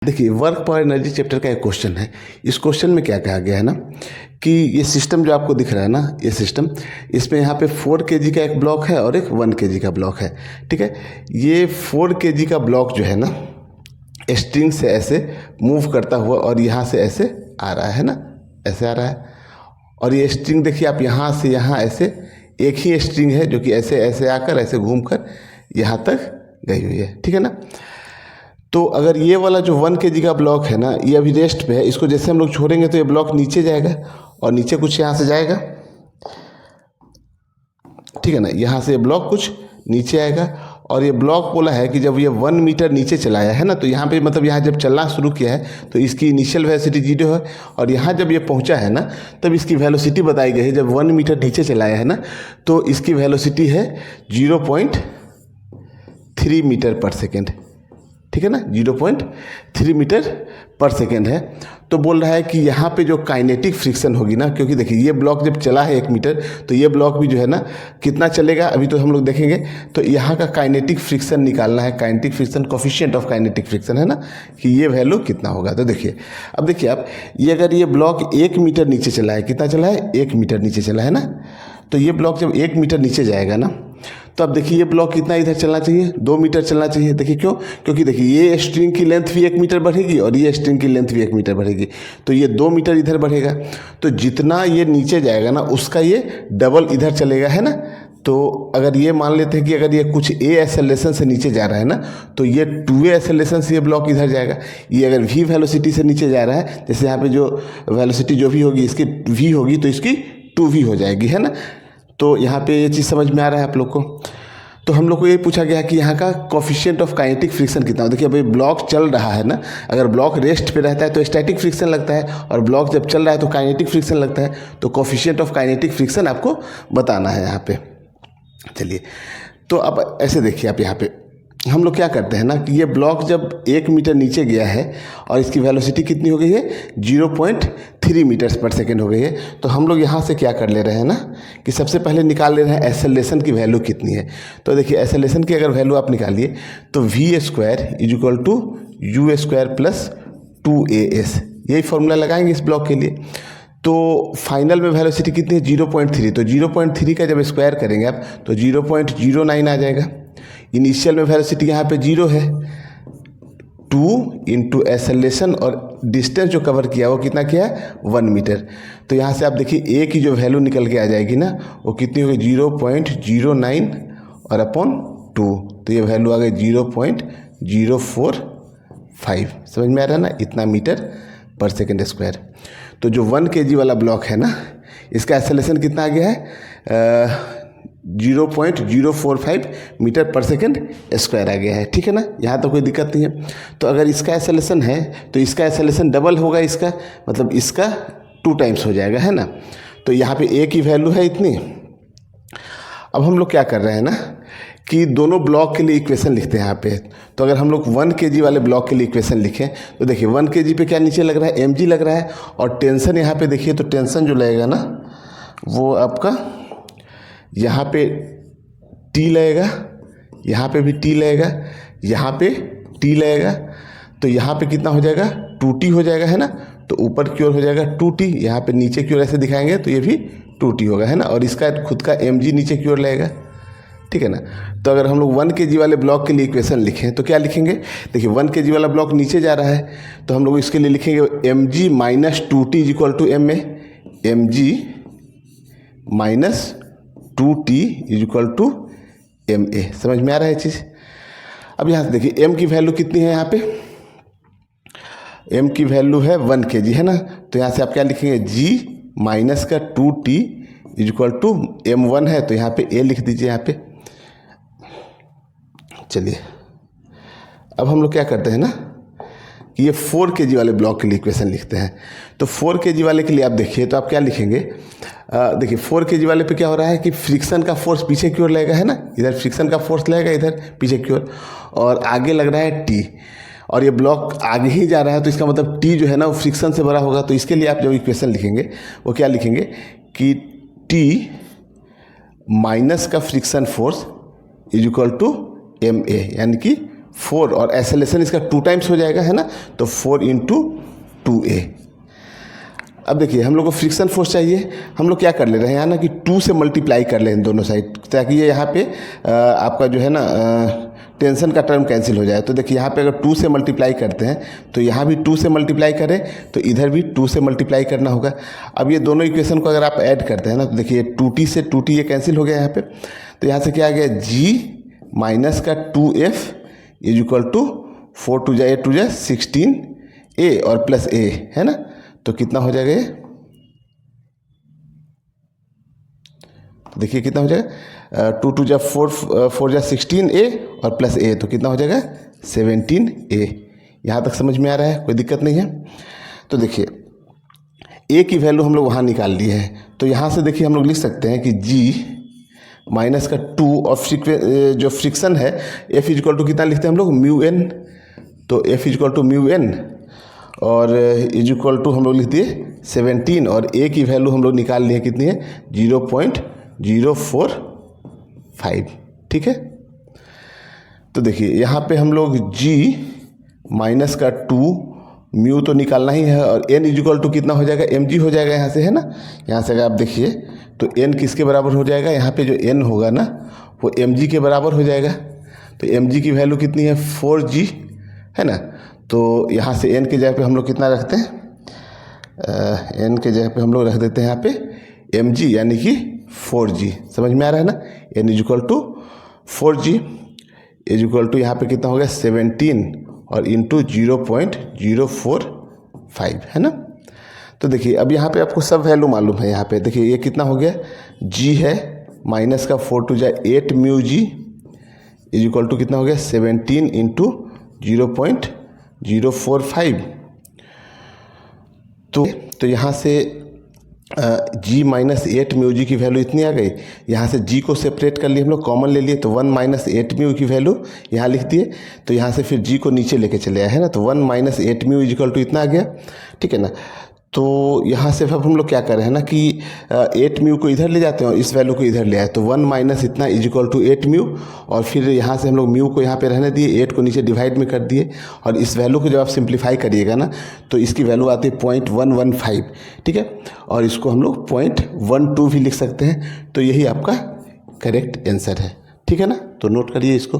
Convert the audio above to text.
देखिए, work power energy chapter का एक क्वेश्चन है। इस क्वेश्चन में क्या कहा गया है ना कि ये सिस्टम जो आपको दिख रहा है ना, ये सिस्टम, इसमें यहाँ पे 4 kg का एक ब्लॉक है और एक 1 kg का ब्लॉक है। ठीक है, ये 4 kg का ब्लॉक जो है ना स्ट्रिंग से ऐसे मूव करता हुआ और यहाँ से ऐसे आ रहा है ना, ऐसे आ रहा है। और ये स्ट्रिंग देखिए आप, यहाँ से यहाँ ऐसे एक ही स्ट्रिंग है जो कि ऐसे ऐसे आकर ऐसे घूम कर यहाँ तक गई हुई है। ठीक है ना। तो अगर ये वाला जो 1 kg का ब्लॉक है ना, ये अभी रेस्ट पे है, इसको जैसे हम लोग छोड़ेंगे तो ये ब्लॉक नीचे जाएगा और नीचे कुछ यहाँ से जाएगा। ठीक है ना, यहाँ से ये ब्लॉक कुछ नीचे आएगा। और ये ब्लॉक बोला है कि जब ये 1 मीटर नीचे चलाया है ना, तो यहाँ पे मतलब यहाँ जब चलना शुरू किया है तो इसकी इनिशियल वेलोसिटी 0 है। और यहाँ जब ये पहुँचा है ना, तब इसकी वेलोसिटी बताई गई है। जब 1 मीटर नीचे चलाया है ना, तो इसकी वेलोसिटी है 0.3 मीटर पर सेकेंड। ठीक है ना, 0.3 मीटर पर सेकेंड है। तो बोल रहा है कि यहाँ पे जो काइनेटिक फ्रिक्शन होगी ना, क्योंकि देखिए ये ब्लॉक जब चला है 1 मीटर, तो ये ब्लॉक भी जो है ना कितना चलेगा अभी तो हम लोग देखेंगे। तो यहाँ का काइनेटिक फ्रिक्शन निकालना है, kinetic friction, coefficient of kinetic friction है ना, कि ये वैल्यू कितना होगा। तो देखिए, अब देखिए आप, ये अगर ये ब्लॉक 1 मीटर नीचे चला है, कितना चला है, 1 मीटर नीचे चला है ना, तो ये ब्लॉक जब 1 मीटर नीचे जाएगा ना, तो अब देखिए ये ब्लॉक कितना इधर चलना चाहिए, 2 मीटर चलना चाहिए। देखिए क्यों, क्योंकि देखिए ये स्ट्रिंग की लेंथ भी 1 मीटर बढ़ेगी और ये स्ट्रिंग की लेंथ भी 1 मीटर बढ़ेगी, तो ये 2 मीटर इधर बढ़ेगा। तो जितना ये नीचे जाएगा ना, उसका ये डबल इधर चलेगा, है ना। तो अगर ये मान लेते हैं कि अगर ये कुछ a एक्सेलरेशन से नीचे जा रहा है ना, तो ये 2a एक्सेलरेशन से ये ब्लॉक इधर जाएगा। ये अगर v वेलोसिटी से नीचे जा रहा है, जैसे यहाँ पे जो वेलोसिटी जो भी होगी इसकी v होगी, तो इसकी 2v हो जाएगी, है ना। तो यहाँ पे ये चीज़ समझ में आ रहा है आप लोग को। तो हम लोग को ये पूछा गया कि यहाँ का कोफिशिएंट ऑफ काइनेटिक फ्रिक्शन कितना हो। देखिए अभी ब्लॉक चल रहा है ना, अगर ब्लॉक रेस्ट पे रहता है तो स्टैटिक फ्रिक्शन लगता है, और ब्लॉक जब चल रहा है तो काइनेटिक फ्रिक्शन लगता है। तो कोफिशिएंट ऑफ काइनेटिक फ्रिक्शन आपको बताना है यहाँ पे। चलिए, तो अब ऐसे देखिए आप, यहाँ पे हम लोग क्या करते हैं ना कि ये ब्लॉक जब 1 मीटर नीचे गया है और इसकी वेलोसिटी कितनी हो गई है, 0.3 मीटर्स पर सेकेंड हो गई है। तो हम लोग यहाँ से क्या कर ले रहे हैं ना कि सबसे पहले निकाल ले रहे हैं एक्सेलरेशन की वैल्यू कितनी है। तो देखिए एक्सेलरेशन की अगर वैल्यू आप निकालिए तो v² equal to u² plus 2as, यही फॉर्मूला लगाएंगे इस ब्लॉक के लिए। तो फाइनल में वेलोसिटी कितनी है, 0.3। तो 0.3 का जब स्क्वायर करेंगे आप तो 0.09 आ जाएगा। इनिशियल में वेलोसिटी यहाँ पे 0 है, 2 इंटू एक्सेलरेशन और डिस्टेंस जो कवर किया वो कितना किया है, 1 मीटर। तो यहाँ से आप देखिए ए की जो वैल्यू निकल के आ जाएगी ना, वो कितनी होगी, 0.09 और अपॉन 2, तो ये वैल्यू आ गई 0.045। समझ में आ रहा है ना, इतना मीटर पर सेकेंड स्क्वायर। तो जो 1 kg वाला ब्लॉक है ना, इसका एक्सेलरेशन कितना आ गया है, 0.045 मीटर पर सेकेंड स्क्वायर आ गया है। ठीक है ना, यहाँ तो कोई दिक्कत नहीं है। तो अगर इसका एक्सेलरेशन है तो इसका एक्सेलरेशन डबल होगा, इसका मतलब इसका 2 टाइम्स हो जाएगा, है ना। तो यहाँ पे a की वैल्यू है इतनी। अब हम लोग क्या कर रहे हैं ना कि दोनों ब्लॉक के लिए इक्वेशन लिखते हैं यहाँ पे। तो अगर हम लोग 1 kg वाले ब्लॉक के लिए इक्वेशन लिखें तो देखिए 1 kg पे क्या नीचे लग रहा है, mg लग रहा है। और टेंशन यहाँ पे देखिए, तो टेंशन जो लगेगा ना वो आपका यहाँ पे T लगेगा, यहाँ पे भी T लगेगा, यहाँ पे T लगेगा। तो यहाँ पे कितना हो जाएगा, 2T हो जाएगा, है ना। तो ऊपर की ओर हो जाएगा 2T, यहाँ पे नीचे की ओर ऐसे दिखाएंगे तो ये भी 2T होगा, है ना। और इसका खुद का mg नीचे की ओर लगेगा। ठीक है ना। तो अगर हम लोग 1 kg वाले ब्लॉक के लिए इक्वेशन लिखें तो क्या लिखेंगे, देखिए 1 kg वाला ब्लॉक नीचे जा रहा है, तो हम लोग इसके लिए लिखेंगे mg minus 2T equal to ma, mg minus 2T equal to ma। समझ में आ रहा है चीज़। अब यहाँ से देखिए m की वैल्यू कितनी है, यहाँ पे m की वैल्यू है 1 kg, है ना। तो यहाँ से आप क्या लिखेंगे, g माइनस का 2T इक्वल टू m1 है, तो यहाँ पे a लिख दीजिए यहाँ पे। चलिए, अब हम लोग क्या करते हैं ना कि ये 4 kg वाले ब्लॉक के लिए इक्वेशन लिखते हैं। तो 4 kg वाले के लिए आप देखिए तो आप क्या लिखेंगे, देखिए 4 kg वाले पे क्या हो रहा है कि फ्रिक्शन का फोर्स पीछे की ओर लगेगा, है ना। इधर फ्रिक्शन का फोर्स लगेगा इधर पीछे की ओर, और आगे लग रहा है T, और ये ब्लॉक आगे ही जा रहा है, तो इसका मतलब T जो है ना वो फ्रिक्शन से बड़ा होगा। तो इसके लिए आप जब इक्वेशन लिखेंगे वो क्या लिखेंगे कि T माइनस का friction force is equal to ma, यानी कि 4 और एक्सेलरेशन इसका 2 टाइम्स हो जाएगा, है ना, तो 4 × 2a। अब देखिए हम लोग को फ्रिक्शन फोर्स चाहिए, हम लोग क्या कर ले रहे हैं यहाँ ना कि 2 से मल्टीप्लाई कर लें दोनों साइड, ताकि ये यहाँ पे आपका जो है ना टेंशन का टर्म कैंसिल हो जाए। तो देखिए यहाँ पे अगर 2 से मल्टीप्लाई करते हैं तो यहाँ भी 2 से मल्टीप्लाई करें तो इधर भी 2 से मल्टीप्लाई करना होगा। अब ये दोनों इक्वेशन को अगर आप ऐड करते हैं ना तो देखिए 2t से 2t ये कैंसिल हो गया यहाँ पे। तो यहाँ से क्या आ गया, g माइनस का 2f is equal to 4 2 8 2 16a और प्लस a, है ना, तो कितना हो जाएगा ये, देखिए कितना हो जाएगा 2 2 जा 4 4 जा 16a और प्लस a, तो कितना हो जाएगा 17a। यहाँ तक समझ में आ रहा है, कोई दिक्कत नहीं है। तो देखिए a की वैल्यू हम लोग वहाँ निकाल लिए हैं, तो यहाँ से देखिए हम लोग लिख सकते हैं कि g माइनस का 2 और जो फ्रिक्शन है f इक्वल टू कितना लिखते हैं हम लोग, म्यू n, तो f equal to mu n और इज इक्वल टू हम लोग लिख दिए 17 और a की वैल्यू हम लोग निकाल लिए कितनी है, 0.045, ठीक है। तो देखिए यहाँ पे हम लोग g माइनस का 2 म्यू तो निकालना ही है और n इज इक्वल टू कितना हो जाएगा, mg हो जाएगा यहाँ से, है ना। यहाँ से अगर आप देखिए तो n किसके बराबर हो जाएगा, यहाँ पे जो n होगा ना वो mg के बराबर हो जाएगा। तो mg की वैल्यू कितनी है, 4g, है ना। तो यहाँ से n के जगह पे हम लोग कितना रखते हैं, n के जगह पे हम लोग रख देते हैं यहाँ पे mg यानी कि 4g, समझ में आ रहा है ना। n is equal to 4g is equal to यहाँ पे कितना हो गया 17 और इंटू 0.045, है ना। तो देखिए अब यहाँ पे आपको सब वैल्यू मालूम है। यहाँ पे देखिए ये कितना हो गया, g है माइनस का 4 2 जा 8 mu g is equal to कितना हो गया 17 इंटू 0.045। तो यहाँ से g माइनस 8 म्यू जी की वैल्यू इतनी आ गई। यहाँ से g को सेपरेट कर लिए हम लोग, कॉमन ले लिए, तो 1 माइनस 8 म्यू की वैल्यू यहाँ लिख दिए। तो यहाँ से फिर g को नीचे लेके चले आए, है ना, तो 1 माइनस 8 म्यू इजिकल टू इतना आ गया, ठीक है ना। तो यहाँ से अब हम लोग क्या कर रहे हैं ना कि 8 म्यू को इधर ले जाते हैं और इस वैल्यू को इधर ले आए, तो 1 माइनस इतना इजिकल टू 8 म्यू और फिर यहाँ से हम लोग म्यू को यहाँ पे रहने दिए, 8 को नीचे डिवाइड में कर दिए और इस वैल्यू को जब आप सिंप्लीफाई करिएगा ना तो इसकी वैल्यू आती है 0.115, ठीक है। और इसको हम लोग 0.12 भी लिख सकते हैं। तो यही आपका करेक्ट आंसर है, ठीक है ना। तो नोट करिए इसको।